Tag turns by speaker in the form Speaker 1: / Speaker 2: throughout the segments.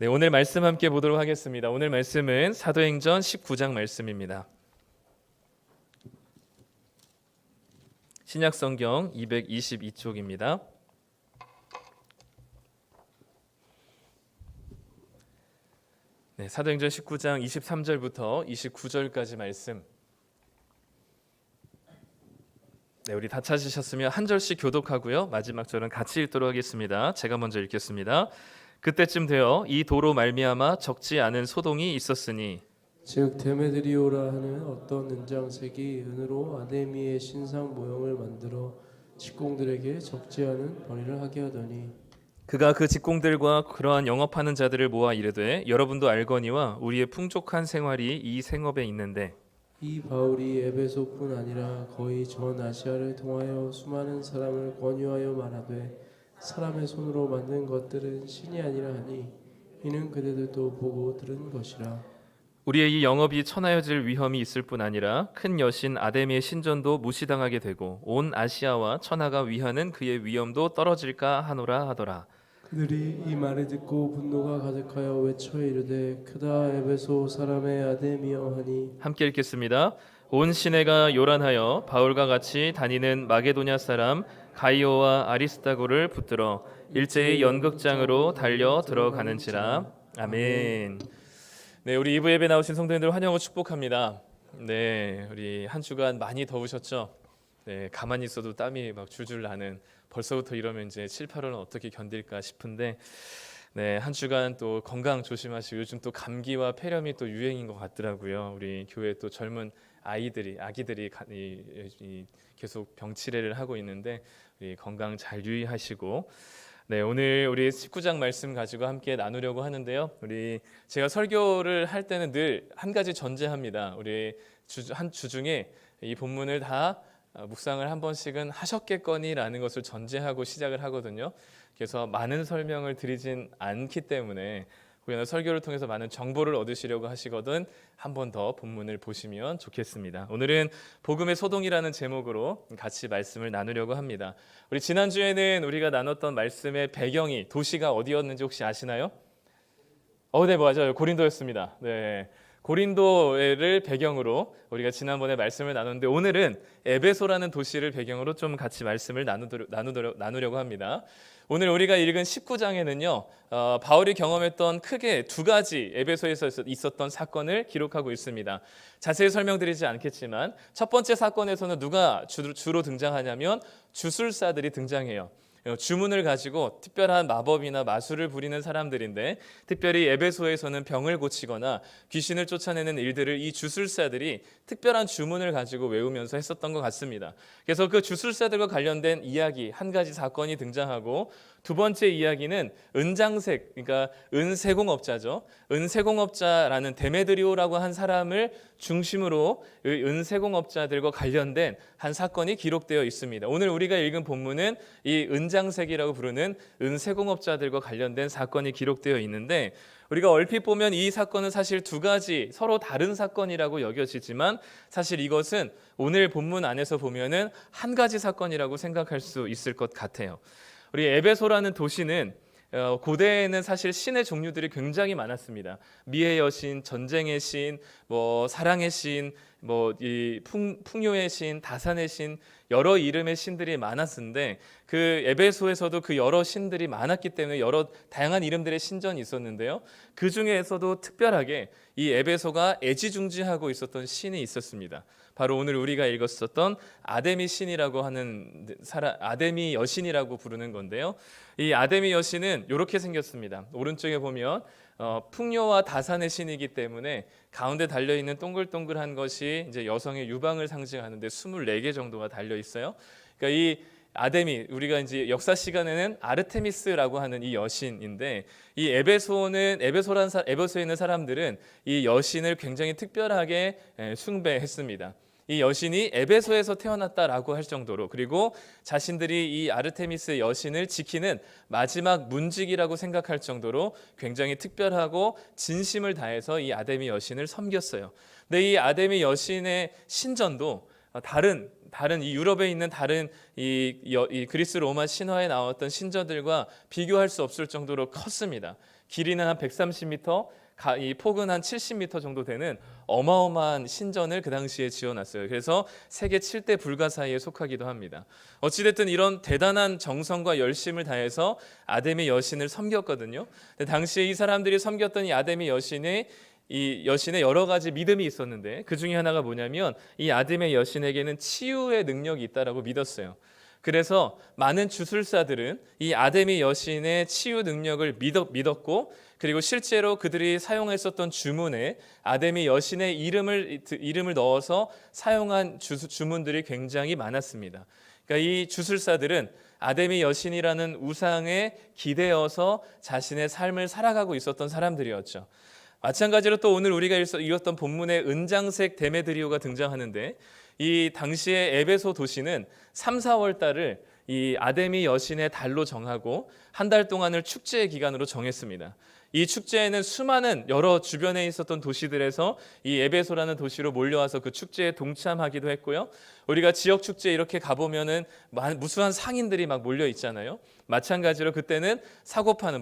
Speaker 1: 네, 오늘 말씀 함께 보도록 하겠습니다. 오늘 말씀은 사도행전 19장 말씀입니다. 신약성경 222쪽입니다. 네, 사도행전 19장 23절부터 29절까지 말씀. 네, 우리 다 찾으셨으면 한 절씩 교독하고요. 마지막 절은 같이 읽도록 하겠습니다. 제가 먼저 읽겠습니다. 그때쯤 되어 이 도로 말미암아 적지 않은 소동이 있었으니
Speaker 2: 즉 데메드리오라 하는 어떤 은장색이 은으로 아데미의 신상 모형을 만들어 직공들에게 적지 않은 벌이를 하게 하더니
Speaker 1: 그가 그 직공들과 그러한 영업하는 자들을 모아 이르되 여러분도 알거니와 우리의 풍족한 생활이 이 생업에 있는데
Speaker 2: 이 바울이 에베소뿐 아니라 거의 전 아시아를 통하여 수많은 사람을 권유하여 말하되 사람의 손으로 만든 것들은 신이 아니라 하니 이는 그대들도 보고 들은 것이라.
Speaker 1: 우리의 이 영업이 천하여질 위험이 있을 뿐 아니라 큰 여신 아데미의 신전도 무시당하게 되고 온 아시아와 천하가 위하는 그의 위엄도 떨어질까 하노라 하더라.
Speaker 2: 그들이 이 말을 듣고 분노가 가득하여 외쳐 이르되 크다 에베소 사람의 아데미여 하니
Speaker 1: 함께 읽겠습니다. 온 시내가 요란하여 바울과 같이 다니는 마게도냐 사람 가이오와 아리스다고를 붙들어 일제히 연극장으로 달려 들어가는지라. 아멘. 네, 우리 2부 예배 나오신 성도님들 환영을 축복합니다. 네, 우리 한 주간 많이 더우셨죠? 네, 가만히 있어도 땀이 막 줄줄 나는, 벌써부터 이러면 이제 7, 8월은 어떻게 견딜까 싶은데, 네, 한 주간 또 건강 조심하시고, 요즘 또 감기와 폐렴이 또 유행인 것 같더라고요. 우리 교회 또 젊은 아기들이 계속 병치레를 하고 있는데, 우리 건강 잘 유의하시고, 네, 오늘 우리 19장 말씀 가지고 함께 나누려고 하는데요. 제가 설교를 할 때는 늘 한 가지 전제합니다. 우리 한 주 중에 이 본문을 다 묵상을 한 번씩은 하셨겠거니라는 것을 전제하고 시작을 하거든요. 그래서 많은 설명을 드리진 않기 때문에 혹여나 설교를 통해서 많은 정보를 얻으시려고 하시거든 한 번 더 본문을 보시면 좋겠습니다. 오늘은 복음의 소동이라는 제목으로 같이 말씀을 나누려고 합니다. 우리 지난주에는 우리가 나눴던 말씀의 배경이 도시가 어디였는지 혹시 아시나요? 네, 맞아요. 고린도였습니다. 네. 고린도를 배경으로 우리가 지난번에 말씀을 나눴는데 오늘은 에베소라는 도시를 배경으로 좀 같이 말씀을 나누려고 합니다. 오늘 우리가 읽은 19장에는요. 바울이 경험했던 크게 두 가지 에베소에서 있었던 사건을 기록하고 있습니다. 자세히 설명드리지 않겠지만 첫 번째 사건에서는 누가 주로 등장하냐면 주술사들이 등장해요. 주문을 가지고 특별한 마법이나 마술을 부리는 사람들인데 특별히 에베소에서는 병을 고치거나 귀신을 쫓아내는 일들을 이 주술사들이 특별한 주문을 가지고 외우면서 했었던 것 같습니다. 그래서 그 주술사들과 관련된 이야기 한 가지 사건이 등장하고 두 번째 이야기는 은장색, 그러니까 은세공업자죠. 은세공업자라는 데메드리오라고 한 사람을 중심으로 은세공업자들과 관련된 한 사건이 기록되어 있습니다. 오늘 우리가 읽은 본문은 이 은장색이라고 부르는 은세공업자들과 관련된 사건이 기록되어 있는데 우리가 얼핏 보면 이 사건은 사실 두 가지 서로 다른 사건이라고 여겨지지만 사실 이것은 오늘 본문 안에서 보면은 한 가지 사건이라고 생각할 수 있을 것 같아요. 우리 에베소라는 도시는 고대에는 사실 신의 종류들이 굉장히 많았습니다. 미의 여신, 전쟁의 신, 사랑의 신, 이 풍요의 신, 다산의 신, 여러 이름의 신들이 많았는데 그 에베소에서도 그 여러 신들이 많았기 때문에 여러 다양한 이름들의 신전이 있었는데요. 그 중에서도 특별하게 이 에베소가 애지중지하고 있었던 신이 있었습니다. 바로 오늘 우리가 읽었었던 아데미 신이라고 하는 아데미 여신이라고 부르는 건데요. 이 아데미 여신은 이렇게 생겼습니다. 오른쪽에 보면 풍요와 다산의 신이기 때문에 가운데 달려 있는 동글동글한 것이 이제 여성의 유방을 상징하는데 24개 정도가 달려 있어요. 그러니까 이 아데미, 우리가 이제 역사 시간에는 아르테미스라고 하는 이 여신인데 이 에베소에 있는 사람들은 이 여신을 굉장히 특별하게 숭배했습니다. 이 여신이 에베소에서 태어났다라고 할 정도로, 그리고 자신들이 이 아르테미스 여신을 지키는 마지막 문직이라고 생각할 정도로 굉장히 특별하고 진심을 다해서 이 아데미 여신을 섬겼어요. 근데 이 아데미 여신의 신전도 다른 이 유럽에 있는 다른 이 그리스 로마 신화에 나왔던 신전들과 비교할 수 없을 정도로 컸습니다. 길이는 한 130m, 이 폭은 한 70m 정도 되는 어마어마한 신전을 그 당시에 지어놨어요. 그래서 세계 7대 불가 사이에 속하기도 합니다. 어찌됐든 이런 대단한 정성과 열심을 다해서 아데미 여신을 섬겼거든요. 근데 당시에 이 사람들이 섬겼던 이 아데미 여신의 여러 가지 믿음이 있었는데 그 중에 하나가 뭐냐면 이 아데미 여신에게는 치유의 능력이 있다라고 믿었어요. 그래서 많은 주술사들은 이 아데미 여신의 치유 능력을 믿었고, 그리고 실제로 그들이 사용했었던 주문에 아데미 여신의 이름을 넣어서 사용한 주문들이 굉장히 많았습니다. 그러니까 이 주술사들은 아데미 여신이라는 우상에 기대어서 자신의 삶을 살아가고 있었던 사람들이었죠. 마찬가지로 또 오늘 우리가 읽었던 본문에 은장색 데메드리오가 등장하는데, 이 당시의 에베소 도시는 3, 4월 달을 이 아데미 여신의 달로 정하고 한 달 동안을 축제의 기간으로 정했습니다. 이 축제에는 수많은 여러 주변에 있었던 도시들에서 이 에베소라는 도시로 몰려와서 그 축제에 동참하기도 했고요. 우리가 지역 축제에 이렇게 가보면은 무수한 상인들이 막 몰려 있잖아요. 마찬가지로 그때는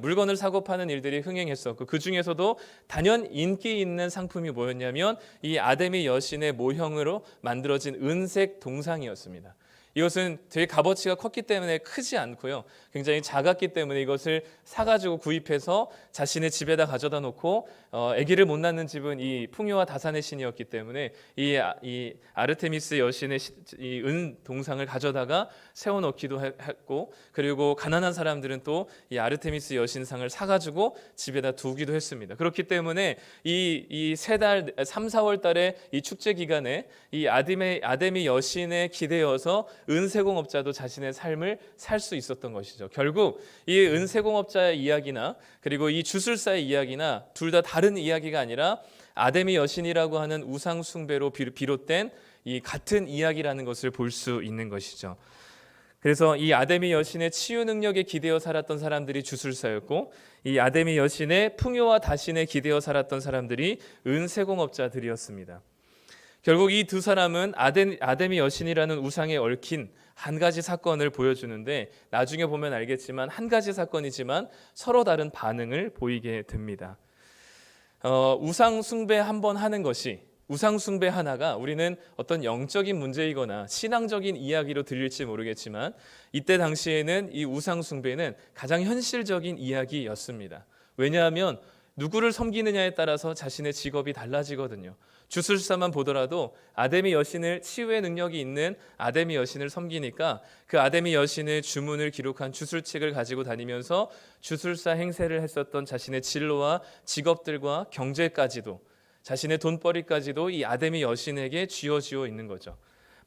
Speaker 1: 물건을 사고 파는 일들이 흥행했었고, 그 중에서도 단연 인기 있는 상품이 뭐였냐면 이 아데미 여신의 모형으로 만들어진 은색 동상이었습니다. 이것은 되게 값어치가 컸기 때문에 크지 않고요, 굉장히 작았기 때문에 이것을 사가지고 구입해서 자신의 집에다 가져다 놓고 아기를 못 낳는 집은 이 풍요와 다산의 신이었기 때문에 이 아르테미스 여신의 이 은 동상을 가져다가 세워놓기도 했고, 그리고 가난한 사람들은 또 이 아르테미스 여신상을 사가지고 집에다 두기도 했습니다. 그렇기 때문에 이 3, 4월 달에 이 축제 기간에 이 아데미 여신에 기대어서 은세공업자도 자신의 삶을 살 수 있었던 것이죠. 결국 이 은세공업자의 이야기나 그리고 이 주술사의 이야기나 둘 다 다른 이야기가 아니라 아데미 여신이라고 하는 우상 숭배로 비롯된 이 같은 이야기라는 것을 볼 수 있는 것이죠. 그래서 이 아데미 여신의 치유 능력에 기대어 살았던 사람들이 주술사였고, 이 아데미 여신의 풍요와 다신에 기대어 살았던 사람들이 은세공업자들이었습니다. 결국 이 두 사람은 아데미 여신이라는 우상에 얽힌 한 가지 사건을 보여주는데, 나중에 보면 알겠지만 한 가지 사건이지만 서로 다른 반응을 보이게 됩니다. 우상 숭배 한번 하는 것이, 우상 숭배 하나가 우리는 어떤 영적인 문제이거나 신앙적인 이야기로 들릴지 모르겠지만, 이때 당시에는 이 우상 숭배는 가장 현실적인 이야기였습니다. 왜냐하면 누구를 섬기느냐에 따라서 자신의 직업이 달라지거든요. 주술사만 보더라도 아데미 여신을, 치유의 능력이 있는 아데미 여신을 섬기니까 그 아데미 여신의 주문을 기록한 주술책을 가지고 다니면서 주술사 행세를 했었던 자신의 진로와 직업들과 경제까지도, 자신의 돈벌이까지도 이 아데미 여신에게 쥐어지어 있는 거죠.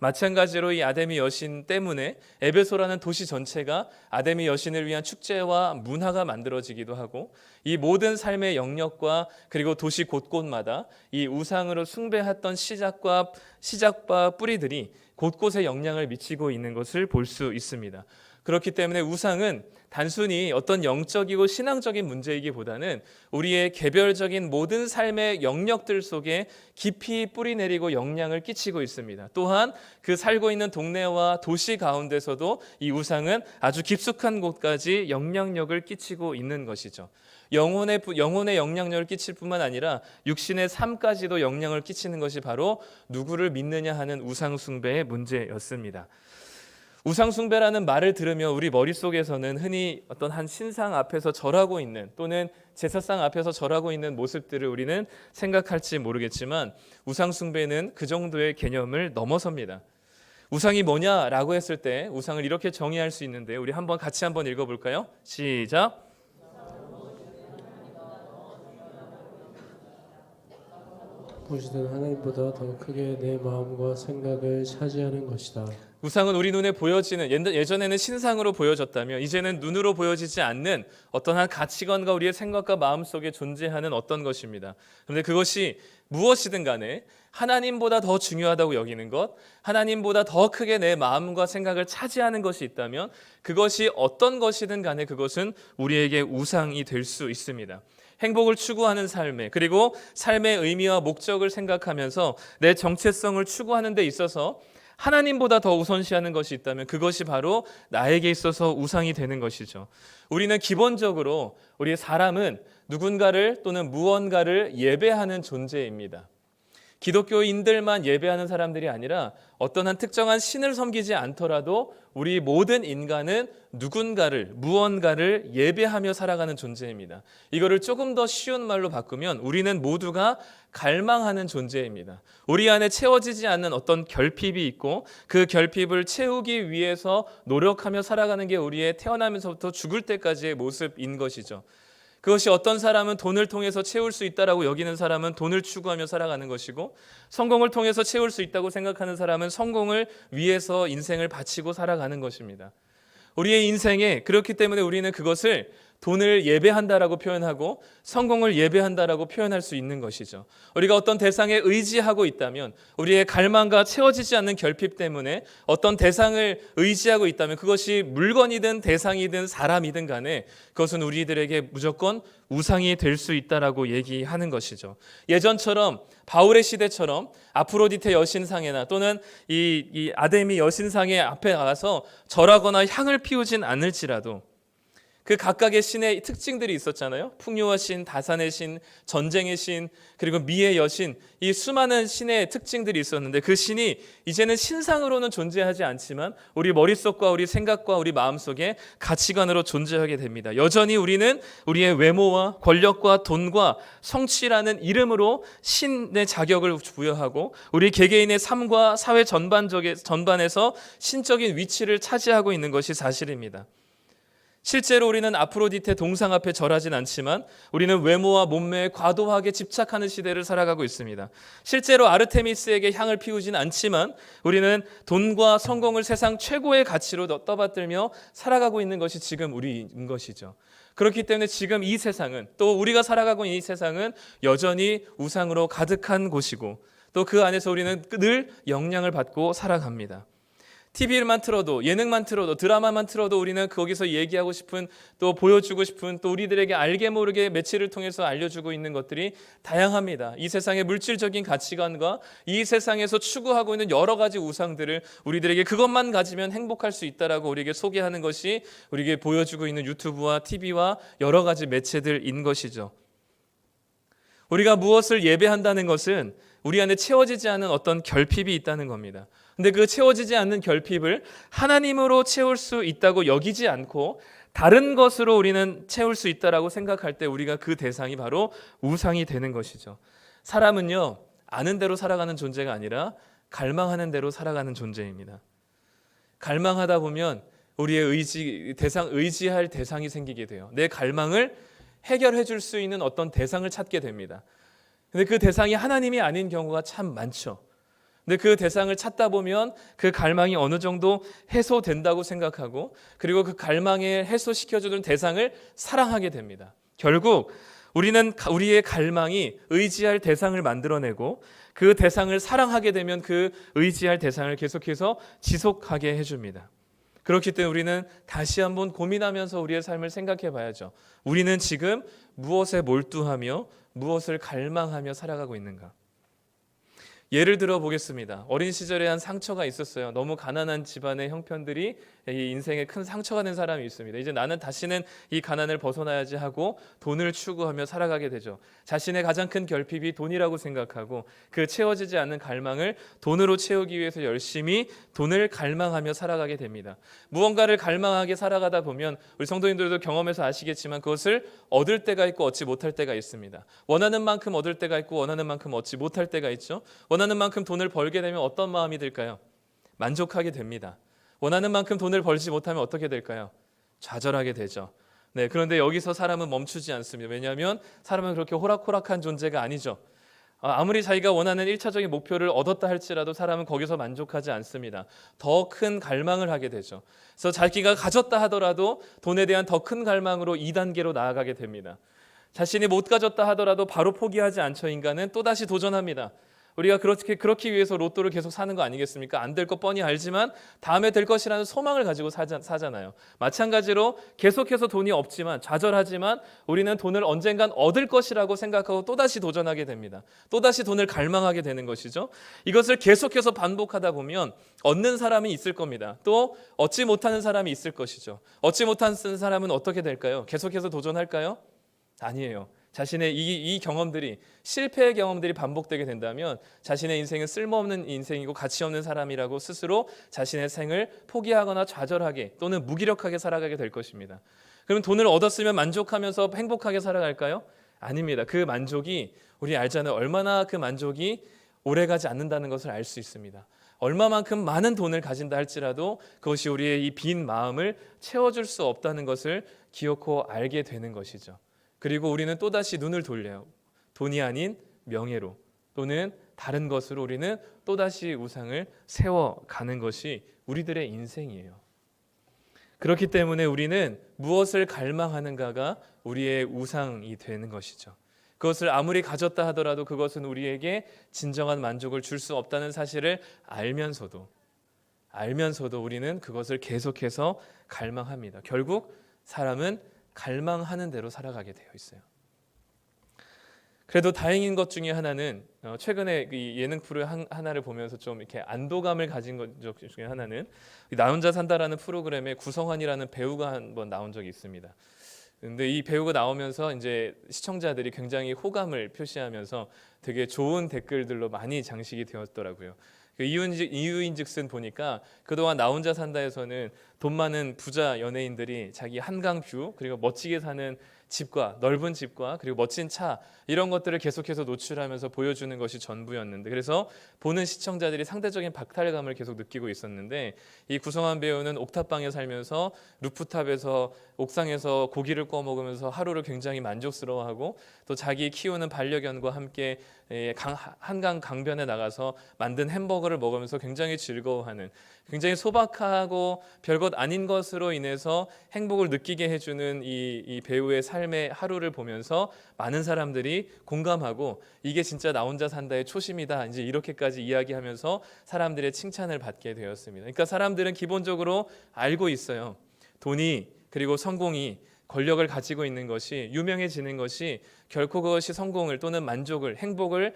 Speaker 1: 마찬가지로 이 아데미 여신 때문에 에베소라는 도시 전체가 아데미 여신을 위한 축제와 문화가 만들어지기도 하고, 이 모든 삶의 영역과 그리고 도시 곳곳마다 이 우상으로 숭배했던 시작과 뿌리들이 곳곳에 영향을 미치고 있는 것을 볼 수 있습니다. 그렇기 때문에 우상은 단순히 어떤 영적이고 신앙적인 문제이기보다는 우리의 개별적인 모든 삶의 영역들 속에 깊이 뿌리내리고 영향을 끼치고 있습니다. 또한 그 살고 있는 동네와 도시 가운데서도 이 우상은 아주 깊숙한 곳까지 영향력을 끼치고 있는 것이죠. 영혼의 영향력을 끼칠 뿐만 아니라 육신의 삶까지도 영향을 끼치는 것이 바로 누구를 믿느냐 하는 우상 숭배의 문제였습니다. 우상 숭배라는 말을 들으면 우리 머릿속에서는 흔히 어떤 한 신상 앞에서 절하고 있는, 또는 제사상 앞에서 절하고 있는 모습들을 우리는 생각할지 모르겠지만, 우상 숭배는 그 정도의 개념을 넘어섭니다. 우상이 뭐냐라고 했을 때 우상을 이렇게 정의할 수 있는데, 우리 같이 한번 읽어볼까요? 시작.
Speaker 2: 보시던 하나님보다 더 크게 내 마음과 생각을 차지하는 것이다.
Speaker 1: 우상은 우리 눈에 보여지는, 예전에는 신상으로 보여졌다면 이제는 눈으로 보여지지 않는 어떤 한 가치관과 우리의 생각과 마음 속에 존재하는 어떤 것입니다. 그런데 그것이 무엇이든 간에 하나님보다 더 중요하다고 여기는 것, 하나님보다 더 크게 내 마음과 생각을 차지하는 것이 있다면 그것이 어떤 것이든 간에 그것은 우리에게 우상이 될 수 있습니다. 행복을 추구하는 삶에, 그리고 삶의 의미와 목적을 생각하면서 내 정체성을 추구하는 데 있어서 하나님보다 더 우선시하는 것이 있다면 그것이 바로 나에게 있어서 우상이 되는 것이죠. 우리는 기본적으로, 우리 사람은 누군가를 또는 무언가를 예배하는 존재입니다. 기독교인들만 예배하는 사람들이 아니라 어떤 한 특정한 신을 섬기지 않더라도 우리 모든 인간은 누군가를, 무언가를 예배하며 살아가는 존재입니다. 이거를 조금 더 쉬운 말로 바꾸면 우리는 모두가 갈망하는 존재입니다. 우리 안에 채워지지 않는 어떤 결핍이 있고 그 결핍을 채우기 위해서 노력하며 살아가는 게 우리의 태어나면서부터 죽을 때까지의 모습인 것이죠. 그것이 어떤 사람은 돈을 통해서 채울 수 있다라고 여기는 사람은 돈을 추구하며 살아가는 것이고, 성공을 통해서 채울 수 있다고 생각하는 사람은 성공을 위해서 인생을 바치고 살아가는 것입니다. 우리의 인생에 그렇기 때문에 우리는 그것을 돈을 예배한다라고 표현하고 성공을 예배한다라고 표현할 수 있는 것이죠. 우리가 어떤 대상에 의지하고 있다면, 우리의 갈망과 채워지지 않는 결핍 때문에 어떤 대상을 의지하고 있다면 그것이 물건이든 대상이든 사람이든 간에 그것은 우리들에게 무조건 우상이 될 수 있다라고 얘기하는 것이죠. 예전처럼 바울의 시대처럼 아프로디테 여신상에나 또는 이 아데미 여신상의 앞에 나가서 절하거나 향을 피우진 않을지라도 그 각각의 신의 특징들이 있었잖아요. 풍요의 신, 다산의 신, 전쟁의 신, 그리고 미의 여신, 이 수많은 신의 특징들이 있었는데 그 신이 이제는 신상으로는 존재하지 않지만 우리 머릿속과 우리 생각과 우리 마음속에 가치관으로 존재하게 됩니다. 여전히 우리는 우리의 외모와 권력과 돈과 성취라는 이름으로 신의 자격을 부여하고 우리 개개인의 삶과 사회 전반에서 신적인 위치를 차지하고 있는 것이 사실입니다. 실제로 우리는 아프로디테 동상 앞에 절하진 않지만 우리는 외모와 몸매에 과도하게 집착하는 시대를 살아가고 있습니다. 실제로 아르테미스에게 향을 피우진 않지만 우리는 돈과 성공을 세상 최고의 가치로 떠받들며 살아가고 있는 것이 지금 우리인 것이죠. 그렇기 때문에 지금 이 세상은, 또 우리가 살아가고 있는 이 세상은 여전히 우상으로 가득한 곳이고 또 그 안에서 우리는 늘 영향을 받고 살아갑니다. TV만 틀어도, 예능만 틀어도, 드라마만 틀어도 우리는 거기서 얘기하고 싶은, 또 보여주고 싶은, 또 우리들에게 알게 모르게 매체를 통해서 알려주고 있는 것들이 다양합니다. 이 세상의 물질적인 가치관과 이 세상에서 추구하고 있는 여러 가지 우상들을 우리들에게 그것만 가지면 행복할 수 있다라고 우리에게 소개하는 것이 우리에게 보여주고 있는 유튜브와 TV와 여러 가지 매체들인 것이죠. 우리가 무엇을 예배한다는 것은 우리 안에 채워지지 않은 어떤 결핍이 있다는 겁니다. 근데 그 채워지지 않는 결핍을 하나님으로 채울 수 있다고 여기지 않고 다른 것으로 우리는 채울 수 있다라고 생각할 때 우리가 그 대상이 바로 우상이 되는 것이죠. 사람은요, 아는 대로 살아가는 존재가 아니라 갈망하는 대로 살아가는 존재입니다. 갈망하다 보면 우리의 의지할 대상이 생기게 돼요. 내 갈망을 해결해 줄 수 있는 어떤 대상을 찾게 됩니다. 근데 그 대상이 하나님이 아닌 경우가 참 많죠. 근데 그 대상을 찾다 보면 그 갈망이 어느 정도 해소된다고 생각하고, 그리고 그 갈망에 해소시켜주는 대상을 사랑하게 됩니다. 결국 우리는 우리의 갈망이 의지할 대상을 만들어내고 그 대상을 사랑하게 되면 그 의지할 대상을 계속해서 지속하게 해줍니다. 그렇기 때문에 우리는 다시 한번 고민하면서 우리의 삶을 생각해 봐야죠. 우리는 지금 무엇에 몰두하며 무엇을 갈망하며 살아가고 있는가? 예를 들어 보겠습니다. 어린 시절에 한 상처가 있었어요. 너무 가난한 집안의 형편들이 이 인생에 큰 상처가 된 사람이 있습니다. 이제 나는 다시는 이 가난을 벗어나야지 하고 돈을 추구하며 살아가게 되죠. 자신의 가장 큰 결핍이 돈이라고 생각하고 그 채워지지 않는 갈망을 돈으로 채우기 위해서 열심히 돈을 갈망하며 살아가게 됩니다. 무언가를 갈망하게 살아가다 보면 우리 성도님들도 경험해서 아시겠지만 그것을 얻을 때가 있고 얻지 못할 때가 있습니다. 원하는 만큼 얻을 때가 있고 원하는 만큼 얻지 못할 때가 있죠. 원하는 만큼 돈을 벌게 되면 어떤 마음이 들까요? 만족하게 됩니다. 원하는 만큼 돈을 벌지 못하면 어떻게 될까요? 좌절하게 되죠. 네, 그런데 여기서 사람은 멈추지 않습니다. 왜냐하면 사람은 그렇게 호락호락한 존재가 아니죠. 아무리 자기가 원하는 1차적인 목표를 얻었다 할지라도 사람은 거기서 만족하지 않습니다. 더 큰 갈망을 하게 되죠. 그래서 자기가 가졌다 하더라도 돈에 대한 더 큰 갈망으로 2단계로 나아가게 됩니다. 자신이 못 가졌다 하더라도 바로 포기하지 않죠. 인간은 또다시 도전합니다. 우리가 그렇기 위해서 로또를 계속 사는 거 아니겠습니까? 안 될 거 뻔히 알지만 다음에 될 것이라는 소망을 가지고 사잖아요. 마찬가지로 계속해서 돈이 없지만, 좌절하지만 우리는 돈을 언젠간 얻을 것이라고 생각하고 또다시 도전하게 됩니다. 또다시 돈을 갈망하게 되는 것이죠. 이것을 계속해서 반복하다 보면 얻는 사람이 있을 겁니다. 또 얻지 못하는 사람이 있을 것이죠. 얻지 못하는 사람은 어떻게 될까요? 계속해서 도전할까요? 아니에요. 자신의 이 경험들이, 실패의 경험들이 반복되게 된다면 자신의 인생은 쓸모없는 인생이고 가치 없는 사람이라고 스스로 자신의 생을 포기하거나 좌절하게 또는 무기력하게 살아가게 될 것입니다. 그럼 돈을 얻었으면 만족하면서 행복하게 살아갈까요? 아닙니다. 그 만족이, 우리 알잖아요. 얼마나 그 만족이 오래가지 않는다는 것을 알 수 있습니다. 얼마만큼 많은 돈을 가진다 할지라도 그것이 우리의 이 빈 마음을 채워줄 수 없다는 것을 기억하고 알게 되는 것이죠. 그리고 우리는 또다시 눈을 돌려요. 돈이 아닌 명예로 또는 다른 것으로 우리는 또다시 우상을 세워가는 것이 우리들의 인생이에요. 그렇기 때문에 우리는 무엇을 갈망하는가가 우리의 우상이 되는 것이죠. 그것을 아무리 가졌다 하더라도 그것은 우리에게 진정한 만족을 줄 수 없다는 사실을 알면서도 우리는 그것을 계속해서 갈망합니다. 결국 사람은 갈망하는 대로 살아가게 되어 있어요. 그래도 다행인 것 중에 하나는 최근에 이 예능 프로 하나를 보면서 좀 이렇게 안도감을 가진 것 중에 하나는 나 혼자 산다라는 프로그램에 구성환이라는 배우가 한번 나온 적이 있습니다. 근데 이 배우가 나오면서 이제 시청자들이 굉장히 호감을 표시하면서 되게 좋은 댓글들로 많이 장식이 되었더라고요. 그 이유인즉슨 보니까 그동안 나 혼자 산다에서는 돈 많은 부자 연예인들이 자기 한강 뷰 그리고 멋지게 사는 집과 넓은 집과 그리고 멋진 차 이런 것들을 계속해서 노출하면서 보여주는 것이 전부였는데, 그래서 보는 시청자들이 상대적인 박탈감을 계속 느끼고 있었는데, 이 구성한 배우는 옥탑방에 살면서 루프탑에서 옥상에서 고기를 구워 먹으면서 하루를 굉장히 만족스러워하고 또 자기 키우는 반려견과 함께 한강 강변에 나가서 만든 햄버거를 먹으면서 굉장히 즐거워하는, 굉장히 소박하고 별것 아닌 것으로 인해서 행복을 느끼게 해주는 이 배우의 삶의 하루를 보면서 많은 사람들이 공감하고 이게 진짜 나 혼자 산다의 초심이다, 이제 이렇게까지 이야기하면서 사람들의 칭찬을 받게 되었습니다. 그러니까 사람들은 기본적으로 알고 있어요. 돈이 그리고 성공이, 권력을 가지고 있는 것이, 유명해지는 것이 결코 그것이 성공을 또는 만족을, 행복을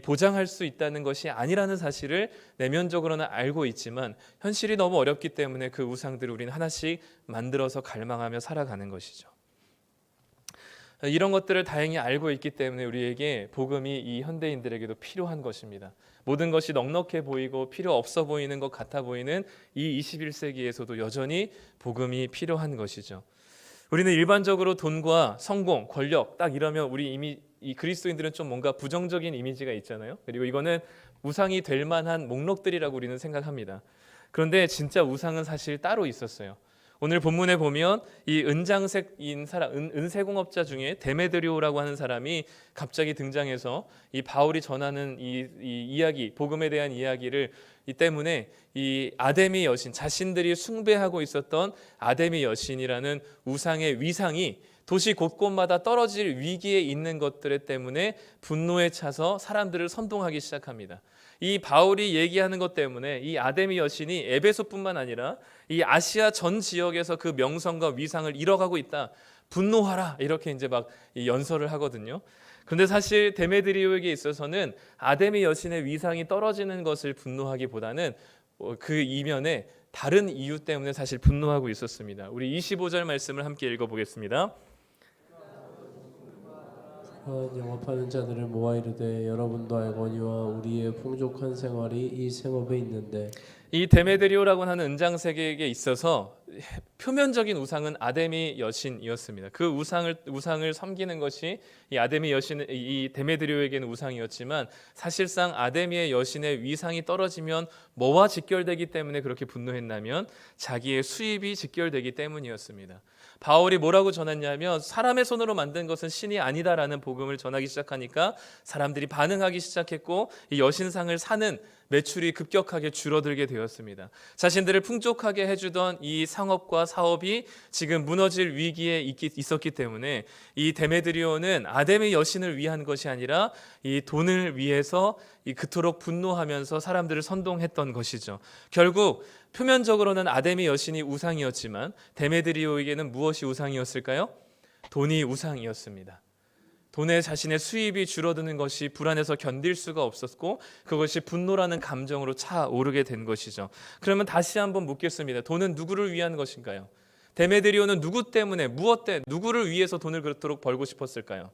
Speaker 1: 보장할 수 있다는 것이 아니라는 사실을 내면적으로는 알고 있지만 현실이 너무 어렵기 때문에 그 우상들을 우리는 하나씩 만들어서 갈망하며 살아가는 것이죠. 이런 것들을 다행히 알고 있기 때문에 우리에게 복음이 이 현대인들에게도 필요한 것입니다. 모든 것이 넉넉해 보이고 필요 없어 보이는 것 같아 보이는 이 21세기에서도 여전히 복음이 필요한 것이죠. 우리는 일반적으로 돈과 성공, 권력 딱 이러면 우리 이미 이 그리스도인들은 좀 뭔가 부정적인 이미지가 있잖아요. 그리고 이거는 우상이 될 만한 목록들이라고 우리는 생각합니다. 그런데 진짜 우상은 사실 따로 있었어요. 오늘 본문에 보면 이 은장색인 사람, 은세공업자 중에 데메드리오라고 하는 사람이 갑자기 등장해서 이 바울이 전하는 이 이야기, 복음에 대한 이야기를 이 때문에 이 아데미 여신, 자신들이 숭배하고 있었던 아데미 여신이라는 우상의 위상이 도시 곳곳마다 떨어질 위기에 있는 것들 때문에 분노에 차서 사람들을 선동하기 시작합니다. 이 바울이 얘기하는 것 때문에 이 아데미 여신이 에베소뿐만 아니라 이 아시아 전 지역에서 그 명성과 위상을 잃어가고 있다. 분노하라, 이렇게 이제 막 연설을 하거든요. 그런데 사실 데메드리오에게 있어서는 아데미 여신의 위상이 떨어지는 것을 분노하기보다는 그 이면에 다른 이유 때문에 사실 분노하고 있었습니다. 우리 25절 말씀을 함께 읽어보겠습니다.
Speaker 2: 영업하는 자들을 모아 이르되 여러분도 알거니와 우리의 풍족한 생활이 이 생업에 있는데,
Speaker 1: 이 데메드리오라고 하는 은장색에게 있어서 표면적인 우상은 아데미 여신이었습니다. 그 우상을 섬기는 것이 이 아데미 여신, 이 데메드리오에게는 우상이었지만 사실상 아데미의 여신의 위상이 떨어지면 뭐와 직결되기 때문에 그렇게 분노했냐면 자기의 수입이 직결되기 때문이었습니다. 바울이 뭐라고 전했냐면 사람의 손으로 만든 것은 신이 아니다라는 복음을 전하기 시작하니까 사람들이 반응하기 시작했고 이 여신상을 사는 매출이 급격하게 줄어들게 되었습니다. 자신들을 풍족하게 해주던 이 상업과 사업이 지금 무너질 위기에 있었기 때문에 이 데메드리오는 아데미 여신을 위한 것이 아니라 이 돈을 위해서 그토록 분노하면서 사람들을 선동했던 것이죠. 결국 표면적으로는 아데미 여신이 우상이었지만 데메드리오에게는 무엇이 우상이었을까요? 돈이 우상이었습니다. 돈에 자신의 수입이 줄어드는 것이 불안해서 견딜 수가 없었고 그것이 분노라는 감정으로 차오르게 된 것이죠. 그러면 다시 한번 묻겠습니다. 돈은 누구를 위한 것인가요? 데메드리오는 누구 때문에, 무엇 때문에, 누구를 위해서 돈을 그토록 벌고 싶었을까요?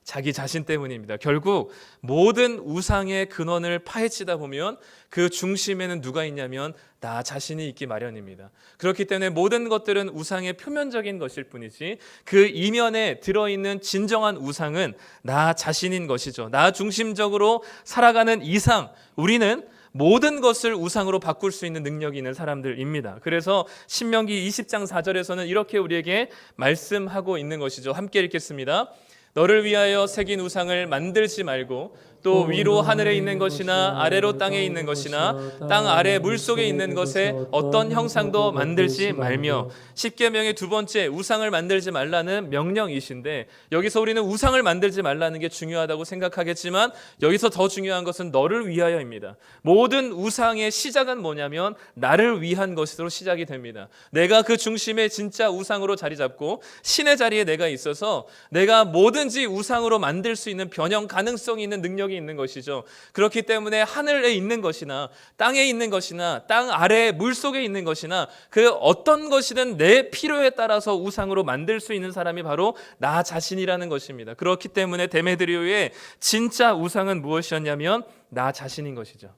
Speaker 1: 자기 자신 때문입니다. 결국 모든 우상의 근원을 파헤치다 보면 그 중심에는 누가 있냐면 나 자신이 있기 마련입니다. 그렇기 때문에 모든 것들은 우상의 표면적인 것일 뿐이지 그 이면에 들어있는 진정한 우상은 나 자신인 것이죠. 나 중심적으로 살아가는 이상 우리는 모든 것을 우상으로 바꿀 수 있는 능력이 있는 사람들입니다. 그래서 신명기 20장 4절에서는 이렇게 우리에게 말씀하고 있는 것이죠. 함께 읽겠습니다. 너를 위하여 새긴 우상을 만들지 말고 또 위로 하늘에 있는 것이나 아래로 땅에 있는 것이나 땅 아래 물속에 있는 것에 어떤 형상도 만들지 말며. 십계명의 두 번째 우상을 만들지 말라는 명령이신데 여기서 우리는 우상을 만들지 말라는 게 중요하다고 생각하겠지만 여기서 더 중요한 것은 너를 위하여입니다. 모든 우상의 시작은 뭐냐면 나를 위한 것으로 시작이 됩니다. 내가 그 중심에 진짜 우상으로 자리 잡고 신의 자리에 내가 있어서 내가 뭐든지 우상으로 만들 수 있는 변형 가능성이 있는 능력이 있는 것이죠. 그렇기 때문에 하늘에 있는 것이나 땅에 있는 것이나 땅 아래 물속에 있는 것이나 그 어떤 것이든 내 필요에 따라서 우상으로 만들 수 있는 사람이 바로 나 자신이라는 것입니다. 그렇기 때문에 데메드리오의 진짜 우상은 무엇이었냐면 나 자신인 것이죠.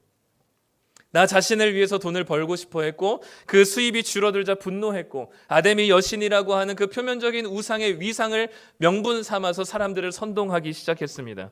Speaker 1: 나 자신을 위해서 돈을 벌고 싶어 했고 그 수입이 줄어들자 분노했고 아데미 여신이라고 하는 그 표면적인 우상의 위상을 명분 삼아서 사람들을 선동하기 시작했습니다.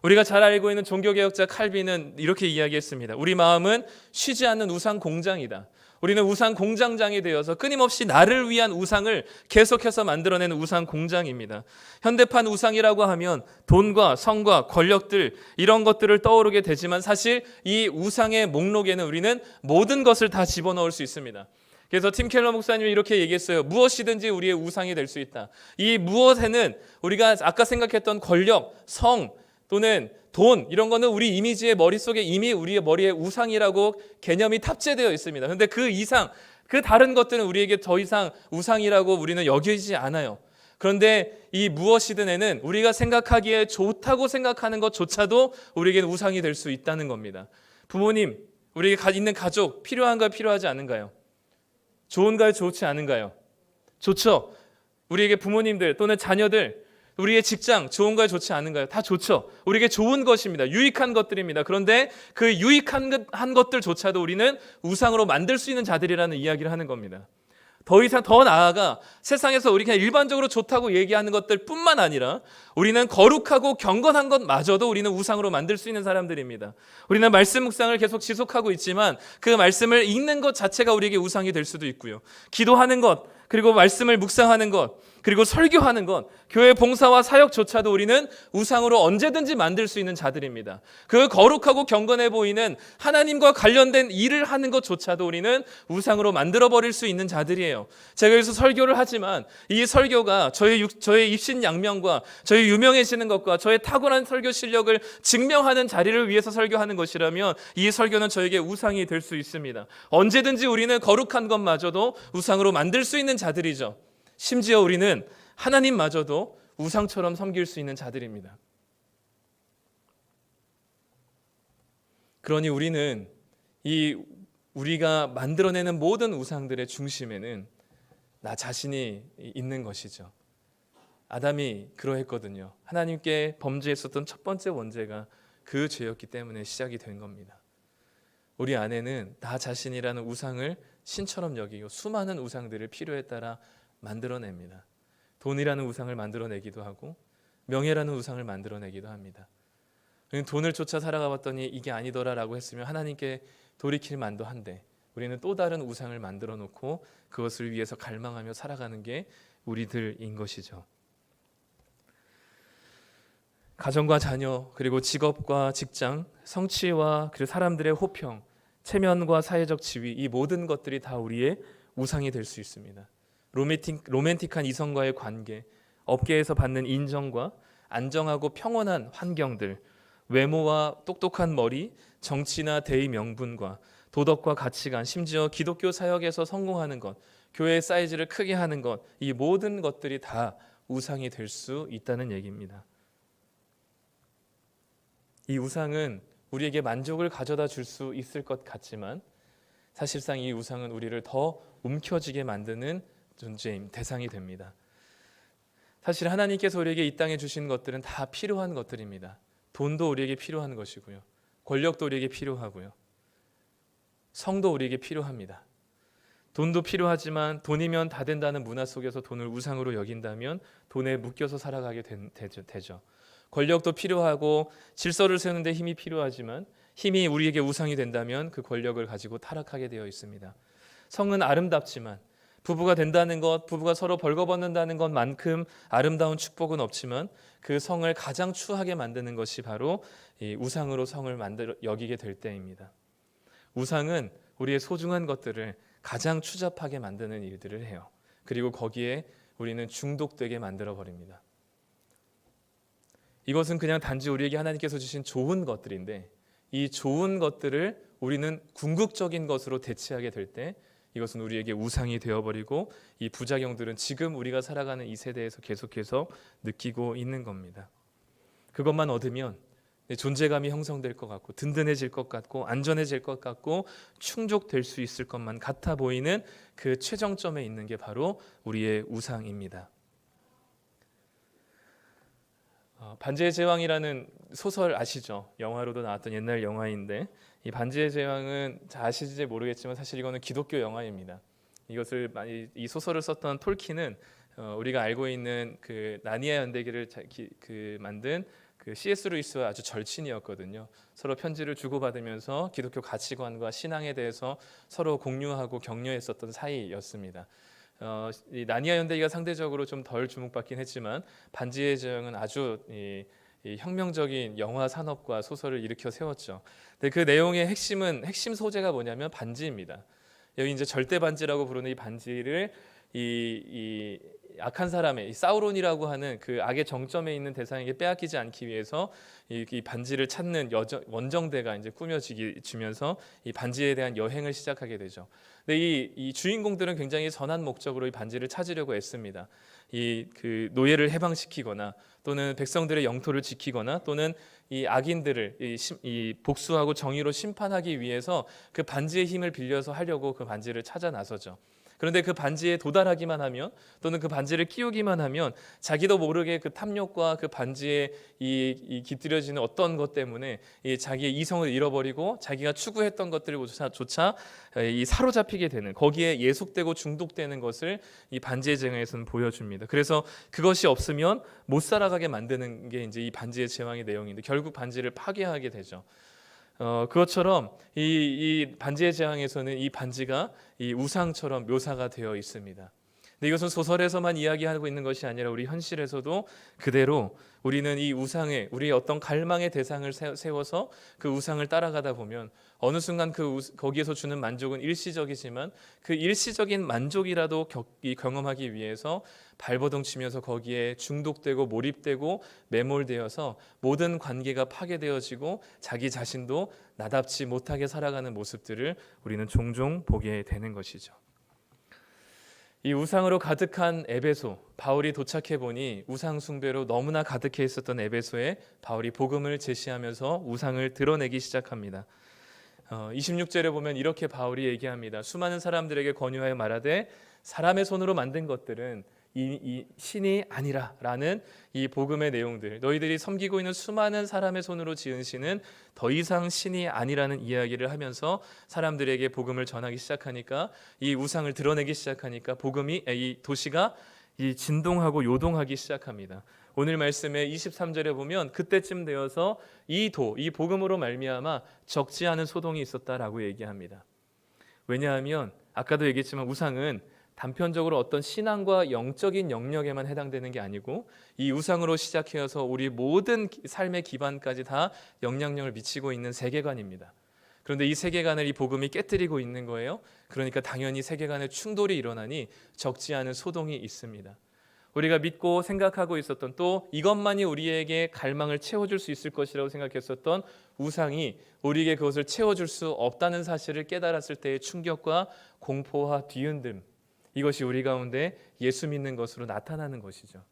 Speaker 1: 우리가 잘 알고 있는 종교개혁자 칼빈은 이렇게 이야기했습니다. 우리 마음은 쉬지 않는 우상 공장이다. 우리는 우상 공장장이 되어서 끊임없이 나를 위한 우상을 계속해서 만들어내는 우상 공장입니다. 현대판 우상이라고 하면 돈과 성과 권력들 이런 것들을 떠오르게 되지만 사실 이 우상의 목록에는 우리는 모든 것을 다 집어넣을 수 있습니다. 그래서 팀 켈러 목사님이 이렇게 얘기했어요. 무엇이든지 우리의 우상이 될 수 있다. 이 무엇에는 우리가 아까 생각했던 권력, 성 또는 돈 이런 거는 우리 이미지의 머릿속에 이미 우리의 머리에 우상이라고 개념이 탑재되어 있습니다. 그런데 그 이상 그 다른 것들은 우리에게 더 이상 우상이라고 우리는 여기지 않아요. 그런데 이 무엇이든에는 우리가 생각하기에 좋다고 생각하는 것조차도 우리에게는 우상이 될 수 있다는 겁니다. 부모님, 우리에게 있는 가족 필요한가요? 필요하지 않은가요? 좋은가요? 좋지 않은가요? 좋죠. 우리에게 부모님들 또는 자녀들 우리의 직장 좋은가요? 좋지 않은가요? 다 좋죠. 우리에게 좋은 것입니다. 유익한 것들입니다. 그런데 그 유익한 것들조차도 우리는 우상으로 만들 수 있는 자들이라는 이야기를 하는 겁니다. 더 이상 더 나아가 세상에서 우리 그냥 일반적으로 좋다고 얘기하는 것들 뿐만 아니라 우리는 거룩하고 경건한 것마저도 우리는 우상으로 만들 수 있는 사람들입니다. 우리는 말씀 묵상을 계속 지속하고 있지만 그 말씀을 읽는 것 자체가 우리에게 우상이 될 수도 있고요. 기도하는 것, 그리고 말씀을 묵상하는 것, 그리고 설교하는 것, 교회 봉사와 사역조차도 우리는 우상으로 언제든지 만들 수 있는 자들입니다. 그 거룩하고 경건해 보이는 하나님과 관련된 일을 하는 것조차도 우리는 우상으로 만들어버릴 수 있는 자들이에요. 제가 여기서 설교를 하지만 이 설교가 저의 입신양명과 저의 유명해지는 것과 저의 탁월한 설교 실력을 증명하는 자리를 위해서 설교하는 것이라면 이 설교는 저에게 우상이 될 수 있습니다. 언제든지 우리는 거룩한 것마저도 우상으로 만들 수 있는 자들이죠. 심지어 우리는 하나님마저도 우상처럼 섬길 수 있는 자들입니다. 그러니 우리는 우리가 만들어내는 모든 우상들의 중심에는 나 자신이 있는 것이죠. 아담이 그러했거든요. 하나님께 범죄했었던 첫 번째 원죄가 그 죄였기 때문에 시작이 된 겁니다. 우리 안에는 나 자신이라는 우상을 신처럼 여기고 수많은 우상들을 필요에 따라 만들어냅니다. 돈이라는 우상을 만들어내기도 하고 명예라는 우상을 만들어내기도 합니다. 돈을 쫓아 살아가 봤더니 이게 아니더라라고 했으면 하나님께 돌이킬 만도 한데 우리는 또 다른 우상을 만들어 놓고 그것을 위해서 갈망하며 살아가는 게 우리들인 것이죠. 가정과 자녀, 그리고 직업과 직장, 성취와 그리고 사람들의 호평, 체면과 사회적 지위, 이 모든 것들이 다 우리의 우상이 될 수 있습니다. 로맨틱한 이성과의 관계, 업계에서 받는 인정과 안정하고 평온한 환경들, 외모와 똑똑한 머리, 정치나 대의 명분과 도덕과 가치관, 심지어 기독교 사역에서 성공하는 것, 교회의 사이즈를 크게 하는 것, 이 모든 것들이 다 우상이 될 수 있다는 얘기입니다. 이 우상은 우리에게 만족을 가져다 줄 수 있을 것 같지만 사실상 이 우상은 우리를 더 움켜쥐게 만드는 존재임, 대상이 됩니다. 사실 하나님께서 우리에게 이 땅에 주신 것들은 다 필요한 것들입니다. 돈도 우리에게 필요한 것이고요. 권력도 우리에게 필요하고요. 성도 우리에게 필요합니다. 돈도 필요하지만 돈이면 다 된다는 문화 속에서 돈을 우상으로 여긴다면 돈에 묶여서 살아가게 되죠. 권력도 필요하고 질서를 세우는 데 힘이 필요하지만 힘이 우리에게 우상이 된다면 그 권력을 가지고 타락하게 되어 있습니다. 성은 아름답지만 부부가 된다는 것, 부부가 서로 벌거벗는다는 것만큼 아름다운 축복은 없지만 그 성을 가장 추하게 만드는 것이 바로 이 우상으로 성을 여기게 될 때입니다. 우상은 우리의 소중한 것들을 가장 추잡하게 만드는 일들을 해요. 그리고 거기에 우리는 중독되게 만들어 버립니다. 이것은 그냥 단지 우리에게 하나님께서 주신 좋은 것들인데 이 좋은 것들을 우리는 궁극적인 것으로 대체하게 될 때 이것은 우리에게 우상이 되어버리고 이 부작용들은 지금 우리가 살아가는 이 세대에서 계속해서 느끼고 있는 겁니다. 그것만 얻으면 존재감이 형성될 것 같고 든든해질 것 같고 안전해질 것 같고 충족될 수 있을 것만 같아 보이는 그 최정점에 있는 게 바로 우리의 우상입니다. 반지의 제왕이라는 소설 아시죠? 영화로도 나왔던 옛날 영화인데 이 반지의 제왕은 잘 아시는지 모르겠지만 사실 이거는 기독교 영화입니다. 이것을 이 소설을 썼던 톨킨은 우리가 알고 있는 그 나니아 연대기를 만든 그 C.S. 루이스와 아주 절친이었거든요. 서로 편지를 주고받으면서 기독교 가치관과 신앙에 대해서 서로 공유하고 격려했었던 사이였습니다. 이 나니아 연대기가 상대적으로 좀 덜 주목받긴 했지만 반지의 제왕은 아주 이 혁명적인 영화 산업과 소설을 일으켜 세웠죠. 근데 그 내용의 핵심 소재가 뭐냐면 반지입니다. 여기 이제 절대 반지라고 부르는 이 반지를 이 악한 사람의 이 사우론이라고 하는 그 악의 정점에 있는 대상에게 빼앗기지 않기 위해서 이 반지를 찾는 원정대가 이제 꾸며지면서 이 반지에 대한 여행을 시작하게 되죠. 근데 이 주인공들은 굉장히 선한 목적으로 이 반지를 찾으려고 애씁니다. 그 노예를 해방시키거나 또는 백성들의 영토를 지키거나 또는 이 악인들을 이 복수하고 정의로 심판하기 위해서 그 반지의 힘을 빌려서 하려고 그 반지를 찾아 나서죠. 그런데 그 반지에 도달하기만 하면 또는 그 반지를 끼우기만 하면 자기도 모르게 그 탐욕과 그 반지에 이 깃들여지는 어떤 것 때문에 자기의 이성을 잃어버리고 자기가 추구했던 것들조차 이 사로잡히게 되는 거기에 예속되고 중독되는 것을 이 반지의 제왕에서는 보여줍니다. 그래서 그것이 없으면 못 살아가게 만드는 게 이제 이 반지의 제왕의 내용인데 결국 반지를 파괴하게 되죠. 그것처럼 이 반지의 제왕에서는 이 반지가 이 우상처럼 묘사가 되어 있습니다. 근데 이것은 소설에서만 이야기하고 있는 것이 아니라 우리 현실에서도 그대로 우리는 이 우상에 우리의 어떤 갈망의 대상을 세워서 그 우상을 따라가다 보면 어느 순간 거기에서 주는 만족은 일시적이지만 그 일시적인 만족이라도 경험하기 위해서 발버둥 치면서 거기에 중독되고 몰입되고 매몰되어서 모든 관계가 파괴되어지고 자기 자신도 나답지 못하게 살아가는 모습들을 우리는 종종 보게 되는 것이죠. 이 우상으로 가득한 에베소, 바울이 도착해 보니 우상 숭배로 너무나 가득해 있었던 에베소에 바울이 복음을 제시하면서 우상을 드러내기 시작합니다. 26절에 보면 이렇게 바울이 얘기합니다. 수많은 사람들에게 권유하여 말하되 사람의 손으로 만든 것들은 이 신이 아니라라는 이 복음의 내용들, 너희들이 섬기고 있는 수많은 사람의 손으로 지은 신은 더 이상 신이 아니라는 이야기를 하면서 사람들에게 복음을 전하기 시작하니까 이 우상을 드러내기 시작하니까 이 도시가 진동하고 요동하기 시작합니다. 오늘 말씀의 23절에 보면 그때쯤 되어서 이 복음으로 말미암아 적지 않은 소동이 있었다라고 얘기합니다. 왜냐하면 아까도 얘기했지만 우상은 단편적으로 어떤 신앙과 영적인 영역에만 해당되는 게 아니고 이 우상으로 시작해서 우리 모든 삶의 기반까지 다 영향력을 미치고 있는 세계관입니다. 그런데 이 세계관을 이 복음이 깨뜨리고 있는 거예요. 그러니까 당연히 세계관의 충돌이 일어나니 적지 않은 소동이 있습니다. 우리가 믿고 생각하고 있었던 또 이것만이 우리에게 갈망을 채워줄 수 있을 것이라고 생각했었던 우상이 우리에게 그것을 채워줄 수 없다는 사실을 깨달았을 때의 충격과 공포와 뒤흔듦, 이것이 우리 가운데 예수 믿는 것으로 나타나는 것이죠.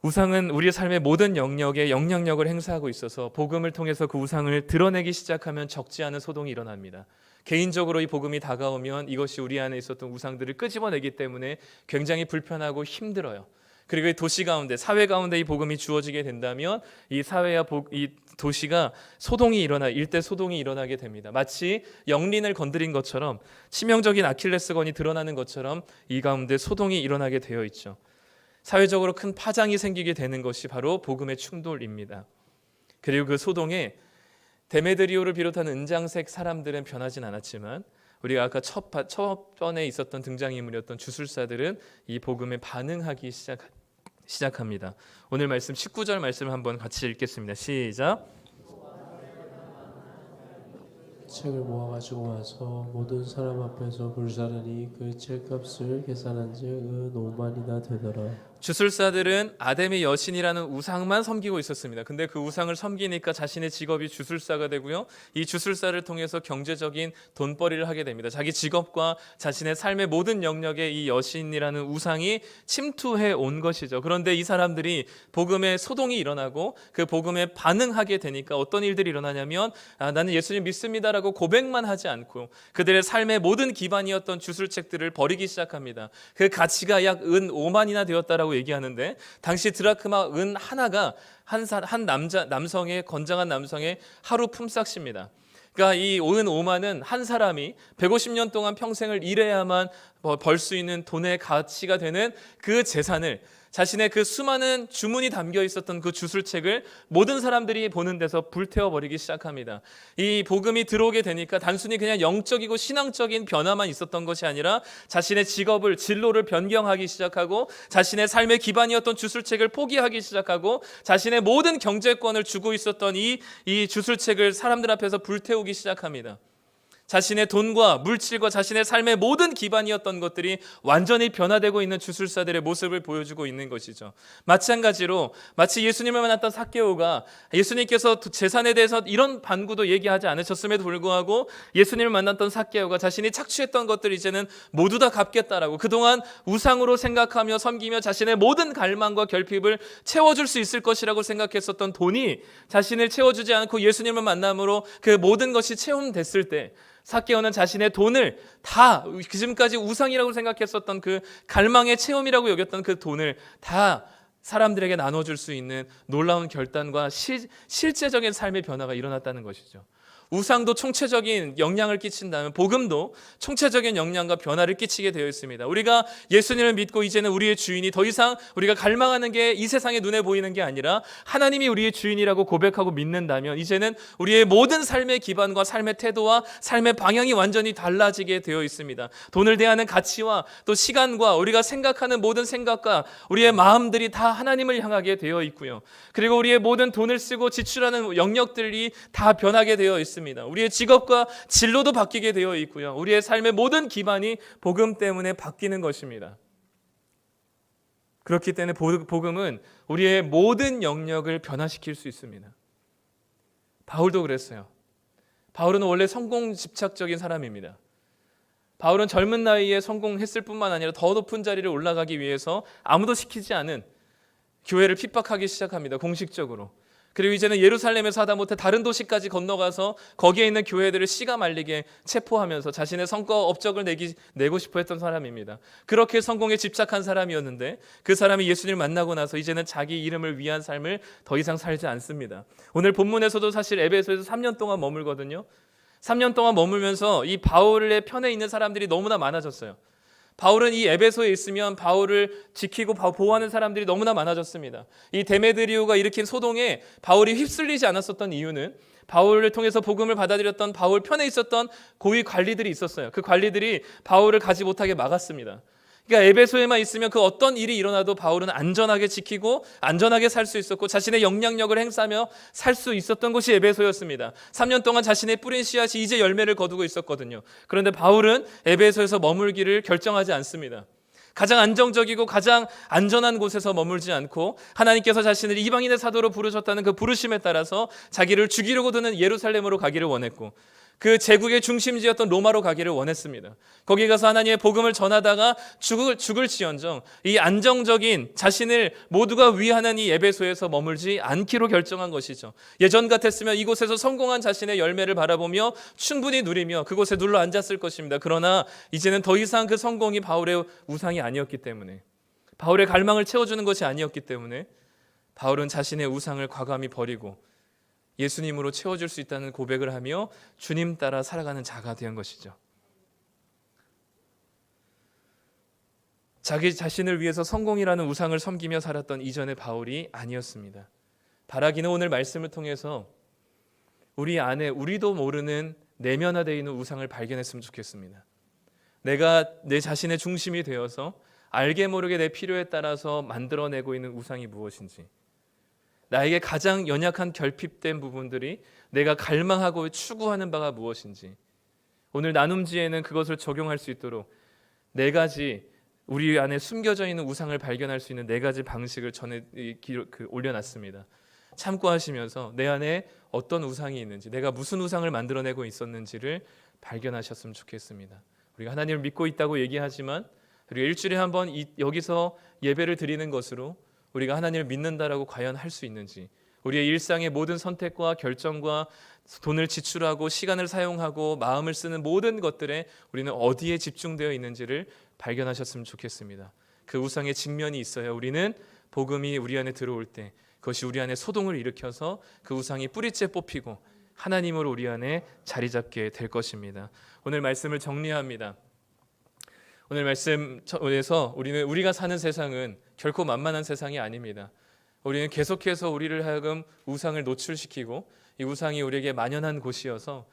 Speaker 1: 우상은 우리의 삶의 모든 영역에 영향력을 행사하고 있어서 복음을 통해서 그 우상을 드러내기 시작하면 적지 않은 소동이 일어납니다. 개인적으로 이 복음이 다가오면 이것이 우리 안에 있었던 우상들을 끄집어내기 때문에 굉장히 불편하고 힘들어요. 그리고 이 도시 가운데, 사회 가운데 이 복음이 주어지게 된다면 이 사회와 이 도시가 일대 소동이 일어나게 됩니다. 마치 영린을 건드린 것처럼, 치명적인 아킬레스건이 드러나는 것처럼 이 가운데 소동이 일어나게 되어 있죠. 사회적으로 큰 파장이 생기게 되는 것이 바로 복음의 충돌입니다. 그리고 그 소동에 데메드리오를 비롯한 은장색 사람들은 변하진 않았지만 우리가 아까 첫 번에 있었던 등장인물이었던 주술사들은 이 복음에 반응하기 시작합니다. 오늘 말씀 19절 말씀을 한번 같이 읽겠습니다. 시작.
Speaker 2: 책을 모아가지고 와서 모든 사람 앞에서 불사르니 그 책값을 계산한즉 은 5만이나 되더라.
Speaker 1: 주술사들은 아담의 여신이라는 우상만 섬기고 있었습니다. 근데 그 우상을 섬기니까 자신의 직업이 주술사가 되고요. 이 주술사를 통해서 경제적인 돈벌이를 하게 됩니다. 자기 직업과 자신의 삶의 모든 영역에 이 여신이라는 우상이 침투해 온 것이죠. 그런데 이 사람들이 복음에 소동이 일어나고 그 복음에 반응하게 되니까 어떤 일들이 일어나냐면 나는 예수님 믿습니다라고 고백만 하지 않고 그들의 삶의 모든 기반이었던 주술책들을 버리기 시작합니다. 그 가치가 약 은 5만이나 되었다라고 얘기하는데 당시 드라크마 은 하나가 한 남성의 건장한 남성의 하루 품삯입니다. 그러니까 이 은 5만은 한 사람이 150년 동안 평생을 일해야만 벌 수 있는 돈의 가치가 되는 그 재산을 자신의 그 수많은 주문이 담겨 있었던 그 주술책을 모든 사람들이 보는 데서 불태워버리기 시작합니다. 이 복음이 들어오게 되니까 단순히 그냥 영적이고 신앙적인 변화만 있었던 것이 아니라 자신의 직업을, 진로를 변경하기 시작하고 자신의 삶의 기반이었던 주술책을 포기하기 시작하고 자신의 모든 경제권을 주고 있었던 이 주술책을 사람들 앞에서 불태우기 시작합니다. 자신의 돈과 물질과 자신의 삶의 모든 기반이었던 것들이 완전히 변화되고 있는 주술사들의 모습을 보여주고 있는 것이죠. 마찬가지로 마치 예수님을 만났던 삭개오가 예수님께서 재산에 대해서 이런 반구도 얘기하지 않으셨음에도 불구하고 예수님을 만났던 삭개오가 자신이 착취했던 것들 이제는 모두 다 갚겠다라고 그동안 우상으로 생각하며 섬기며 자신의 모든 갈망과 결핍을 채워줄 수 있을 것이라고 생각했었던 돈이 자신을 채워주지 않고 예수님을 만남으로 그 모든 것이 체험됐을 때 삭개오는 자신의 돈을 다 지금까지 우상이라고 생각했었던 그 갈망의 체험이라고 여겼던 그 돈을 다 사람들에게 나눠줄 수 있는 놀라운 결단과 실제적인 삶의 변화가 일어났다는 것이죠. 우상도 총체적인 영향을 끼친다면 복음도 총체적인 영향과 변화를 끼치게 되어 있습니다. 우리가 예수님을 믿고 이제는 우리의 주인이 더 이상 우리가 갈망하는 게 이 세상의 눈에 보이는 게 아니라 하나님이 우리의 주인이라고 고백하고 믿는다면 이제는 우리의 모든 삶의 기반과 삶의 태도와 삶의 방향이 완전히 달라지게 되어 있습니다. 돈을 대하는 가치와 또 시간과 우리가 생각하는 모든 생각과 우리의 마음들이 다 하나님을 향하게 되어 있고요. 그리고 우리의 모든 돈을 쓰고 지출하는 영역들이 다 변하게 되어 있습니다. 우리의 직업과 진로도 바뀌게 되어 있고요. 우리의 삶의 모든 기반이 복음 때문에 바뀌는 것입니다. 그렇기 때문에 복음은 우리의 모든 영역을 변화시킬 수 있습니다. 바울도 그랬어요. 바울은 원래 성공 집착적인 사람입니다. 바울은 젊은 나이에 성공했을 뿐만 아니라 더 높은 자리를 올라가기 위해서 아무도 시키지 않은 교회를 핍박하기 시작합니다. 공식적으로. 그리고 이제는 예루살렘에서 하다 못해 다른 도시까지 건너가서 거기에 있는 교회들을 씨가 말리게 체포하면서 자신의 성과 업적을 내고 싶어 했던 사람입니다. 그렇게 성공에 집착한 사람이었는데 그 사람이 예수님을 만나고 나서 이제는 자기 이름을 위한 삶을 더 이상 살지 않습니다. 오늘 본문에서도 사실 에베소에서 3년 동안 머물거든요. 3년 동안 머물면서 이 바울의 편에 있는 사람들이 너무나 많아졌어요. 바울은 이 에베소에 있으면 바울을 지키고 보호하는 사람들이 너무나 많아졌습니다. 이 데메드리오가 일으킨 소동에 바울이 휩쓸리지 않았었던 이유는 바울을 통해서 복음을 받아들였던 바울 편에 있었던 고위 관리들이 있었어요. 그 관리들이 바울을 가지 못하게 막았습니다. 그러니까 에베소에만 있으면 그 어떤 일이 일어나도 바울은 안전하게 지키고 안전하게 살 수 있었고 자신의 영향력을 행사하며 살 수 있었던 곳이 에베소였습니다. 3년 동안 자신의 뿌린 씨앗이 이제 열매를 거두고 있었거든요. 그런데 바울은 에베소에서 머물기를 결정하지 않습니다. 가장 안정적이고 가장 안전한 곳에서 머물지 않고 하나님께서 자신을 이방인의 사도로 부르셨다는 그 부르심에 따라서 자기를 죽이려고 드는 예루살렘으로 가기를 원했고 그 제국의 중심지였던 로마로 가기를 원했습니다. 거기 가서 하나님의 복음을 전하다가 죽을지언정 이 안정적인 자신을 모두가 위하는 이 에베소에서 머물지 않기로 결정한 것이죠. 예전 같았으면 이곳에서 성공한 자신의 열매를 바라보며 충분히 누리며 그곳에 눌러 앉았을 것입니다. 그러나 이제는 더 이상 그 성공이 바울의 우상이 아니었기 때문에, 바울의 갈망을 채워주는 것이 아니었기 때문에 바울은 자신의 우상을 과감히 버리고 예수님으로 채워줄 수 있다는 고백을 하며 주님 따라 살아가는 자가 된 것이죠. 자기 자신을 위해서 성공이라는 우상을 섬기며 살았던 이전의 바울이 아니었습니다. 바라기는 오늘 말씀을 통해서 우리 안에 우리도 모르는 내면화되어 있는 우상을 발견했으면 좋겠습니다. 내가 내 자신의 중심이 되어서 알게 모르게 내 필요에 따라서 만들어내고 있는 우상이 무엇인지, 나에게 가장 연약한 결핍된 부분들이 내가 갈망하고 추구하는 바가 무엇인지, 오늘 나눔지에는 그것을 적용할 수 있도록 네 가지 우리 안에 숨겨져 있는 우상을 발견할 수 있는 네 가지 방식을 올려놨습니다. 참고하시면서 내 안에 어떤 우상이 있는지, 내가 무슨 우상을 만들어내고 있었는지를 발견하셨으면 좋겠습니다. 우리가 하나님을 믿고 있다고 얘기하지만 우리가 일주일에 한 번 여기서 예배를 드리는 것으로 우리가 하나님을 믿는다라고 과연 할 수 있는지, 우리의 일상의 모든 선택과 결정과 돈을 지출하고 시간을 사용하고 마음을 쓰는 모든 것들에 우리는 어디에 집중되어 있는지를 발견하셨으면 좋겠습니다. 그 우상의 직면이 있어야 우리는 복음이 우리 안에 들어올 때 그것이 우리 안에 소동을 일으켜서 그 우상이 뿌리째 뽑히고 하나님으로 우리 안에 자리 잡게 될 것입니다. 오늘 말씀을 정리합니다. 오늘 말씀에서 우리가 사는 세상은 결코 만만한 세상이 아닙니다. 우리는 계속해서 우리를 하여금 우상을 노출시키고 이 우상이 우리에게 만연한 곳이어서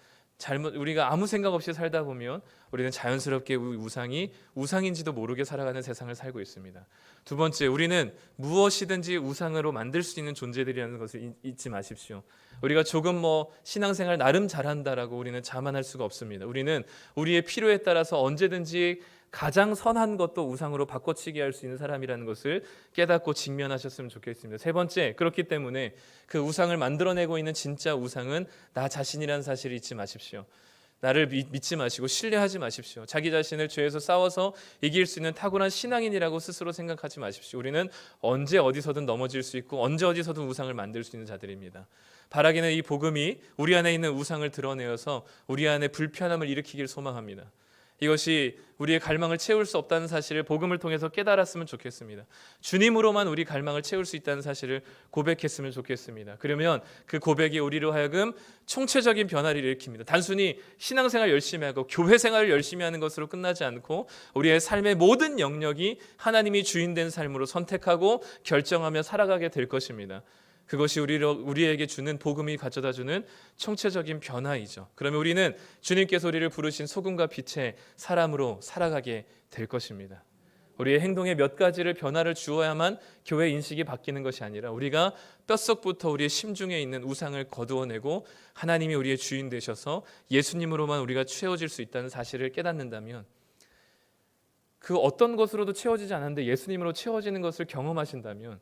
Speaker 1: 우리가 아무 생각 없이 살다 보면 우리는 자연스럽게 우상이 우상인지도 모르게 살아가는 세상을 살고 있습니다. 두 번째, 우리는 무엇이든지 우상으로 만들 수 있는 존재들이라는 것을 잊지 마십시오. 우리가 조금 신앙생활 나름 잘한다라고 우리는 자만할 수가 없습니다. 우리는 우리의 필요에 따라서 언제든지 가장 선한 것도 우상으로 바꿔치기 할 수 있는 사람이라는 것을 깨닫고 직면하셨으면 좋겠습니다. 세 번째, 그렇기 때문에 그 우상을 만들어내고 있는 진짜 우상은 나 자신이라는 사실을 잊지 마십시오. 나를 믿지 마시고 신뢰하지 마십시오. 자기 자신을 죄에서 싸워서 이길 수 있는 탁월한 신앙인이라고 스스로 생각하지 마십시오. 우리는 언제 어디서든 넘어질 수 있고 언제 어디서든 우상을 만들 수 있는 자들입니다. 바라기는 이 복음이 우리 안에 있는 우상을 드러내어서 우리 안에 불편함을 일으키길 소망합니다. 이것이 우리의 갈망을 채울 수 없다는 사실을 복음을 통해서 깨달았으면 좋겠습니다. 주님으로만 우리 갈망을 채울 수 있다는 사실을 고백했으면 좋겠습니다. 그러면 그 고백이 우리로 하여금 총체적인 변화를 일으킵니다. 단순히 신앙생활 열심히 하고 교회 생활을 열심히 하는 것으로 끝나지 않고 우리의 삶의 모든 영역이 하나님이 주인된 삶으로 선택하고 결정하며 살아가게 될 것입니다. 그것이 우리에게 주는 복음이 가져다주는 총체적인 변화이죠. 그러면 우리는 주님께서 우리를 부르신 소금과 빛의 사람으로 살아가게 될 것입니다. 우리의 행동에 몇 가지를 변화를 주어야만 교회 인식이 바뀌는 것이 아니라 우리가 뼛속부터 우리의 심중에 있는 우상을 거두어내고 하나님이 우리의 주인 되셔서 예수님으로만 우리가 채워질 수 있다는 사실을 깨닫는다면, 그 어떤 것으로도 채워지지 않았는데 예수님으로 채워지는 것을 경험하신다면,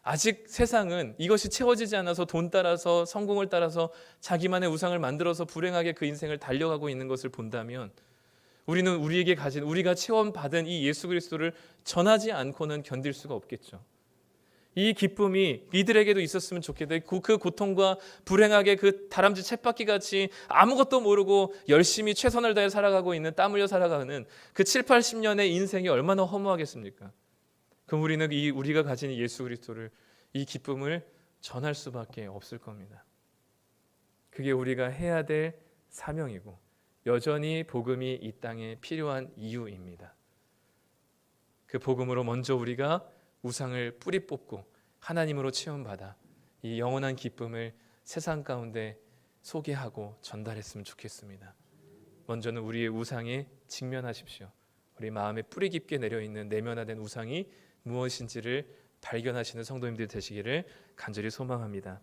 Speaker 1: 아직 세상은 이것이 채워지지 않아서 돈 따라서 성공을 따라서 자기만의 우상을 만들어서 불행하게 그 인생을 달려가고 있는 것을 본다면, 우리는 우리가 체험받은 이 예수 그리스도를 전하지 않고는 견딜 수가 없겠죠. 이 기쁨이 이들에게도 있었으면 좋겠다. 그 고통과 불행하게 그 다람쥐 쳇바퀴 같이 아무것도 모르고 열심히 최선을 다해 살아가고 있는, 땀 흘려 살아가는 그 7, 80년의 인생이 얼마나 허무하겠습니까? 그럼 우리는 우리가 가진 예수 그리스도를, 이 기쁨을 전할 수밖에 없을 겁니다. 그게 우리가 해야 될 사명이고 여전히 복음이 이 땅에 필요한 이유입니다. 그 복음으로 먼저 우리가 우상을 뿌리 뽑고 하나님으로 체험받아 이 영원한 기쁨을 세상 가운데 소개하고 전달했으면 좋겠습니다. 먼저는 우리의 우상에 직면하십시오. 우리 마음에 뿌리 깊게 내려있는 내면화된 우상이 무엇인지를 발견하시는 성도님들 되시기를 간절히 소망합니다.